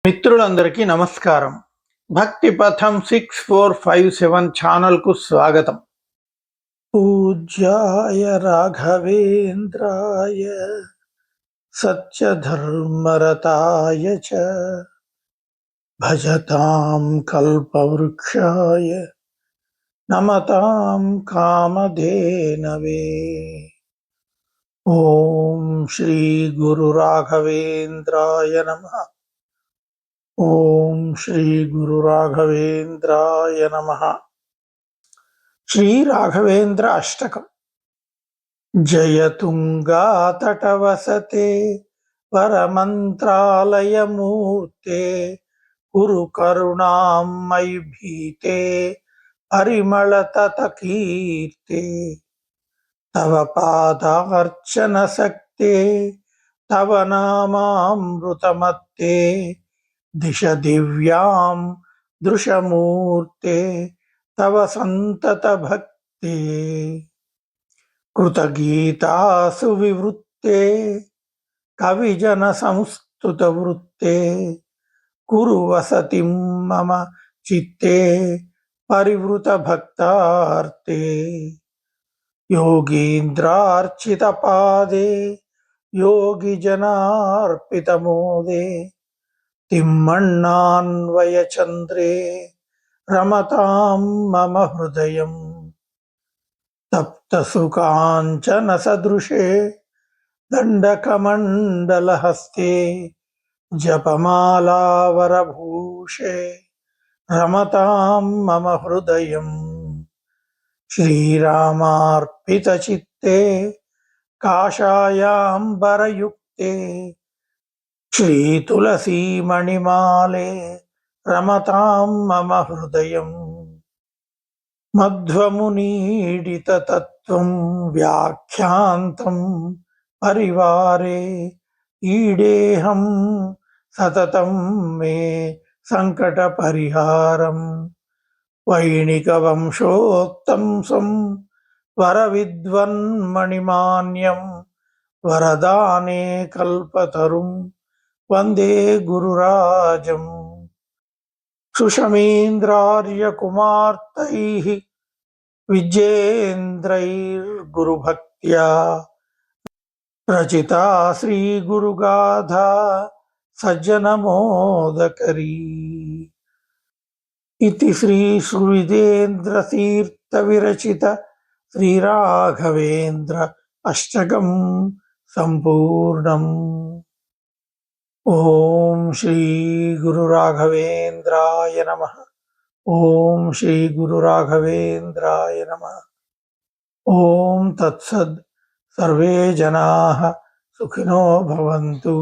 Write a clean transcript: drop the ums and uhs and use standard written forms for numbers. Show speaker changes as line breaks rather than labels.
మిత్రులందరికీ నమస్కారం. భక్తి పథం 6457 ఛానల్కు స్వాగతం. పూజ్యాయ రాఘవేంద్రాయ సత్యధర్మరతాయ చ భజతాం కల్పవృక్షాయ నమతాం కామధేనవే. ఓం శ్రీ గురు రాఘవేంద్రాయ నమః. ఓం శ్రీ గురు రాఘవేంద్రాయ నమః. శ్రీ రాఘవేంద్ర అష్టకం. జయతుంగా తటవసతే వరమంత్రాలయమూర్తే కురు కరుణాం మయి భీతే పరిమళతత కీర్తే తవ పాదార్చన శక్తే తవ నామామృతమత్తే దిశ దివ్యాం దృశమూర్తే తవ సంతత భక్తే కృతగీతాసు వివృత్తే కవిజన సంస్తుత వృత్తే కురు వసతిం మమ చిత్తే పరివృత భక్తార్తే యోగీంద్రార్చిత పాదే యోగి జనార్పిత మోదే తిమ్మణ్ణాన్వయ చంద్రే రమతాం మమ హృదయం తప్త సుకాంచన సదృశే దండకమండలహస్తే జపమాలావరభూషే రమతాం మమ హృదయం శ్రీరామార్పిత చిత్తే కాషాయాంబరయుక్తే శ్రీ తులసీమణిమాలే రమతాం మమ హృదయం మధ్వమునీడిత తత్వం వ్యాఖ్యాంతం పరివారే ఈడేహం సతతం మే సంకట పరిహారం వైణిక వంశోత్తంసం వరవిద్వన్మణిమాన్యం వరదానే కల్పతరుం వందే గురురాజం సుషమేంద్రార్యకుమార్తైః విజయేంద్రైర్గురుభక్త్యా రచితా శ్రీగురుగాథా సజ్జనమోదకరీ. ఇతి శ్రీ సువిదేంద్రతీర్థ విరచిత శ్రీరాఘవేంద్ర అష్టకం సంపూర్ణం. ఓం శ్రీ గురు రాఘవేంద్రాయ నమః. ఓం శ్రీ గురు రాఘవేంద్రాయ నమః. ఓం తత్సద్. సర్వే జనాః సుఖినో భవంతు.